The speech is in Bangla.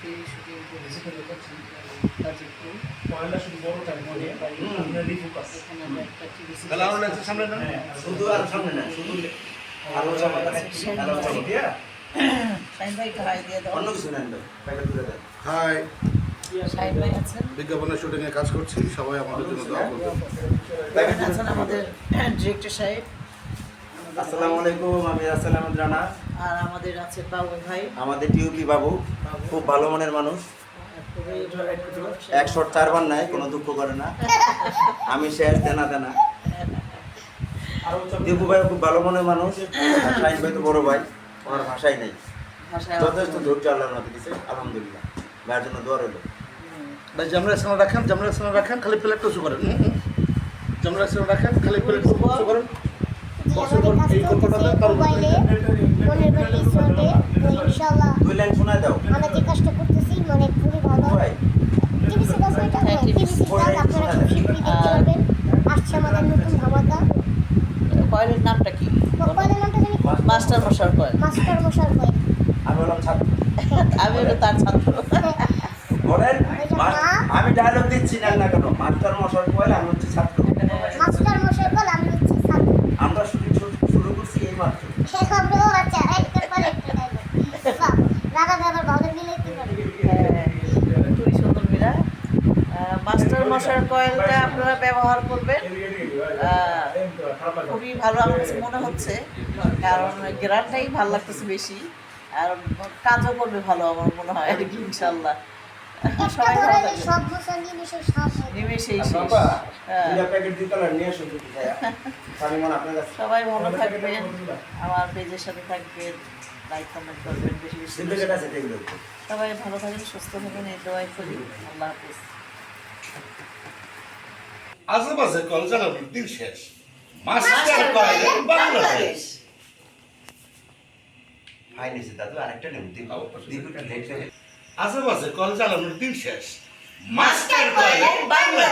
আজকে শুটিং করেছি গাজীপুর মনের বাড়ি। এখানে আমরা একটা টিভি শাহিন ভাই একটু হাই দিয়ে দাও। হাই, শাহিন ভাই আছেন, বিজ্ঞাপনের শুটিংয়ে কাজ করছি, সবাই আমাদের জন্য দোয়া করবেন। আছেন আমাদের ডিরেক্টর সাহেব, আসসালামু আলাইকুম, আমি রাসেল আহমেদ রানা। আর আমাদের আছে বাবু ভাই, আমাদের টিউপি বাবু খুব ভালো মনের মানুষ, খুবই 104 বার নাই, কোনো দুঃখ করে না। আমি শেষ দেনা দেনা। দীপু ভাই খুব ভালো মনের মানুষ, শাহিন ভাই তো বড় ভাই, ওনার ভাষাই নেই। ভাষায় যথেষ্ট ধৈর্য আল্লাহর মধ্যে দিছে, আলহামদুলিল্লাহ। ভাইয়ের জন্য দোয়া রইল। ভাই জামরা রাখেন, খালি প্লেট উঁচু করেন। জামরা রাখেন, খালি প্লেট উঁচু করেন। এই কথাটা তার মোবাইলে মনের বাড়ি রিসোর্টে ইনশাআল্লাহ 2 লাইন শোনায় দাও আমরা যে কাজটা করতেছি মানে খুবই ভালো। ভাই। টিভিসি 10 মিনিট হবে, টিভিসি কাজ আপনারা খুব শীঘ্রই দেখতে পারবেন। আসছে আমাদের নতুন ধামাকা। কয়েলের নামটা কি? মোবাইলের নামটা জানি মাস্টার মশার কয়েল। মাস্টার মশাই কয়। আমি বললাম ছাত্র। আমি হলো তার ছাত্র। বলেন, আমি ডায়লগ দিচ্ছি না কেন, মাস্টার মশাই কইলে আমি হচ্ছে ছাত্র। মাস্টার মশাই কয় আমি হচ্ছে ছাত্র। আমরা শুটিং শুরু করছি এই মাত্র। শেখ আব্দুল আচ্ছা একটার পর একটা ডায়লগ। দাদা দাদা ভালো মিলে কি করে। খুবই সুন্দর মীরা। মাস্টার মশার কয়েলটা আপনারা ব্যবহার করবেন, খুবই ভালো আমার কাছে মনে হচ্ছে, কারণ গ্রানটাই ভালো লাগতেছে বেশি, আর কাজও করবে ভালো আমার মনে হয় আর কি, ইনশাল্লাহ। একটা সবাই ভালো ধরে থাকবেন, সব মশা নিমিশে সব নিমেষেই শেষ। বাবা, হ্যাঁ। দুইটা প্যাকেট দিতে হলো নিয়ে আসুন দুটো ভাইয়া। সালিমান আপনার কাছে। সবাই ভালো থাকবেন, আমার পেজের সাথে থাকবেন, লাইক কমেন্ট করবেন বেশি বেশি। দুই প্যাকেট আছে এগুলো। সবাই ভালো থাকেন, সুস্থ থাকেন, এই দোয়াই করি। আল্লাহ হাফিজ। আশেপাশে কল চালানোর দিন শেষ। মাস্টার কয়েলে বাংলাদেশ। হাই নিছে দাদু আরেকটা নেব। দীপুটা লেট হয়ে আশেপাশে কল চালানোর দিন শেষ। মাস্টার কয়েলে বাংলাদেশ।